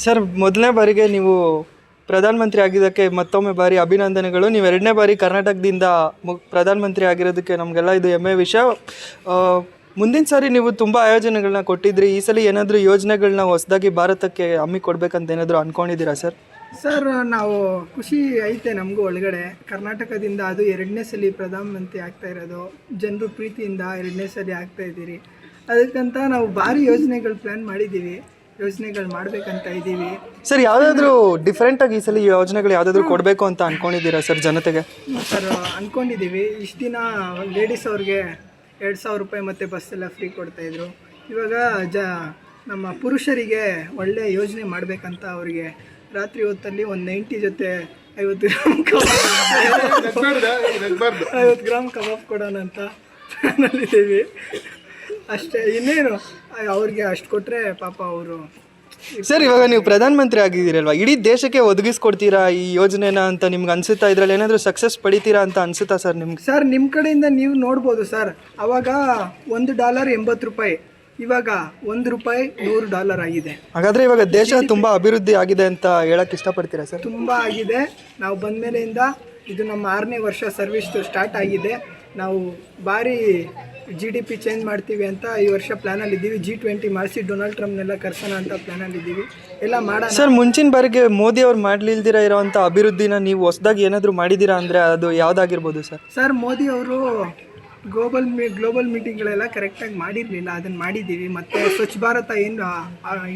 Sir, ಮೊದಲನೇ ಬಾರಿಗೆ ನೀವು ಪ್ರಧಾನಮಂತ್ರಿ ಆಗಿದ್ದಕ್ಕೆ ಮತ್ತೊಮ್ಮೆ ಬಾರಿ ಅಭಿನಂದನೆಗಳು. ನೀವು ಎರಡನೇ ಬಾರಿ ಕರ್ನಾಟಕದಿಂದ ಪ್ರಧಾನಮಂತ್ರಿ ಆಗಿರೋದಕ್ಕೆ ನಮಗೆಲ್ಲ ಇದು ಹೆಮ್ಮೆ ವಿಷಯ. ಮುಂದಿನ ಸಾರಿ ನೀವು ತುಂಬ ಆಯೋಜನೆಗಳನ್ನ ಕೊಟ್ಟಿದ್ರಿ. ಈ ಸಲ ಏನಾದರೂ ಯೋಜನೆಗಳನ್ನ ಹೊಸದಾಗಿ ಭಾರತಕ್ಕೆ ಹಮ್ಮಿಕೊಡ್ಬೇಕಂತ ಏನಾದರೂ ಅಂದ್ಕೊಂಡಿದ್ದೀರಾ ಸರ್? ಸರ್, ನಾವು ಖುಷಿ ಐತೆ ನಮಗೂ ಒಳಗಡೆ. ಕರ್ನಾಟಕದಿಂದ ಅದು ಎರಡನೇ ಸಲ ಪ್ರಧಾನಮಂತ್ರಿ ಆಗ್ತಾ ಇರೋದು, ಜನರು ಪ್ರೀತಿಯಿಂದ ಎರಡನೇ ಸಲ ಆಗ್ತಾ ಇದ್ದೀರಿ. ಅದಕ್ಕಂತ ನಾವು ಭಾರಿ ಯೋಜನೆಗಳು ಪ್ಲ್ಯಾನ್ ಮಾಡಿದ್ದೀವಿ, ಯೋಜನೆಗಳು ಮಾಡಬೇಕಂತ ಇದ್ದೀವಿ. ಸರ್, ಯಾವುದಾದ್ರೂ ಡಿಫ್ರೆಂಟಾಗಿ ಈ ಸಲ ಯೋಜನೆಗಳು ಯಾವುದಾದ್ರೂ ಕೊಡಬೇಕು ಅಂತ ಅಂದ್ಕೊಂಡಿದ್ದೀರಾ ಸರ್ ಜನತೆಗೆ? ಸರ್, ಅಂದ್ಕೊಂಡಿದ್ದೀವಿ. ಇಷ್ಟು ದಿನ ಲೇಡೀಸ್ ಅವ್ರಿಗೆ 2,000 ರೂಪಾಯಿ ಮತ್ತು ಬಸ್ಸೆಲ್ಲ ಫ್ರೀ ಕೊಡ್ತಾಯಿದ್ರು. ಇವಾಗ ನಮ್ಮ ಪುರುಷರಿಗೆ ಒಳ್ಳೆ ಯೋಜನೆ ಮಾಡಬೇಕಂತ ಅವರಿಗೆ ರಾತ್ರಿ ಹೊತ್ತಲ್ಲಿ ಒಂದು 90 ಜೊತೆ 50 ಗ್ರಾಮ್ ಕಬಾಬ್ ಕೊಡೋಣ ಅಂತ ಪ್ಲಾನಲ್ಲಿದ್ದೀವಿ. ಅಷ್ಟೇ, ಇನ್ನೇನು ಅವ್ರಿಗೆ ಅಷ್ಟು ಕೊಟ್ಟರೆ ಪಾಪ ಅವರು. ಸರ್, ಇವಾಗ ನೀವು ಪ್ರಧಾನಮಂತ್ರಿ ಆಗಿದ್ದೀರಲ್ವಾ, ಇಡೀ ದೇಶಕ್ಕೆ ಒದಗಿಸ್ಕೊಡ್ತೀರಾ ಈ ಯೋಜನೆನ ಅಂತ ನಿಮ್ಗೆ ಅನಿಸುತ್ತಾ? ಇದರಲ್ಲಿ ಏನಾದರೂ ಸಕ್ಸಸ್ ಪಡಿತೀರಾ ಅಂತ ಅನಿಸುತ್ತಾ ಸರ್ ನಿಮ್ಗೆ? ಸರ್, ನಿಮ್ಮ ಕಡೆಯಿಂದ ನೀವು ನೋಡ್ಬೋದು ಸರ್. ಅವಾಗ $1 80 ರೂಪಾಯಿ, ಇವಾಗ $1 $100 ಆಗಿದೆ. ಹಾಗಾದರೆ ಇವಾಗ ದೇಶ ತುಂಬ ಅಭಿವೃದ್ಧಿ ಆಗಿದೆ ಅಂತ ಹೇಳಕ್ಕೆ ಇಷ್ಟಪಡ್ತೀರಾ ಸರ್? ತುಂಬ ಆಗಿದೆ. ನಾವು ಬಂದ ಮೇಲೆಯಿಂದ ಇದು ನಮ್ಮ 6ನೇ ವರ್ಷ ಸರ್ವಿಸ್ ಸ್ಟಾರ್ಟ್ ಆಗಿದೆ. ನಾವು ಭಾರಿ GDP ಚೇಂಜ್ ಮಾಡ್ತೀವಿ ಅಂತ ಈ ವರ್ಷ ಪ್ಲ್ಯಾನಲ್ಲಿದ್ದೀವಿ. G20 ಮಾಡಿಸಿ ಡೊನಾಲ್ಡ್ ಟ್ರಂಪ್ನೆಲ್ಲ ಕರ್ಸೋಣ ಅಂತ ಪ್ಲ್ಯಾನಲ್ಲಿದ್ದೀವಿ. ಎಲ್ಲ ಮಾಡೋಣ ಸರ್. ಮುಂಚಿನ ಬಾರಿಗೆ ಮೋದಿ ಅವ್ರು ಮಾಡಲಿಲ್ದಿರ ಇರೋವಂಥ ಅಭಿವೃದ್ಧಿನ ನೀವು ಹೊಸದಾಗಿ ಏನಾದರೂ ಮಾಡಿದ್ದೀರಾ ಅಂದರೆ ಅದು ಯಾವುದಾಗಿರ್ಬೋದು ಸರ್? ಸರ್, ಮೋದಿ ಅವರು ಗ್ಲೋಬಲ್ ಮೀಟಿಂಗ್ಗಳೆಲ್ಲ ಕರೆಕ್ಟಾಗಿ ಮಾಡಿರಲಿಲ್ಲ, ಅದನ್ನು ಮಾಡಿದ್ದೀವಿ. ಮತ್ತು ಸ್ವಚ್ಛ ಭಾರತ ಏನು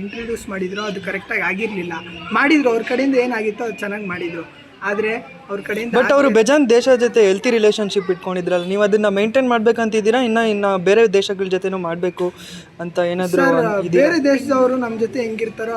ಇಂಟ್ರೊಡ್ಯೂಸ್ ಮಾಡಿದ್ರು ಅದು ಕರೆಕ್ಟಾಗಿ ಆಗಿರಲಿಲ್ಲ. ಮಾಡಿದರು, ಅವ್ರ ಕಡೆಯಿಂದ ಏನಾಗಿತ್ತೋ ಅದು ಚೆನ್ನಾಗಿ ಮಾಡಿದರು. ಆದರೆ ಅವ್ರ ಕಡೆಯಿಂದ ಬಟ್ ಅವರು ಬೇಜಾನ್ ದೇಶ ಜೊತೆ ಹೆಲ್ತಿ ರಿಲೇಷನ್ಶಿಪ್ ಇಟ್ಕೊಂಡಿದ್ರಲ್ಲ, ನೀವು ಅದನ್ನು ಮೇಂಟೈನ್ ಮಾಡ್ಬೇಕಂತಿದ್ದೀರಾ? ಇನ್ನು ಬೇರೆ ದೇಶಗಳ ಜೊತೆನೂ ಮಾಡಬೇಕು ಅಂತ ಏನಾದರೂ? ಬೇರೆ ದೇಶದವರು ನಮ್ಮ ಜೊತೆ ಹೆಂಗಿರ್ತಾರೋ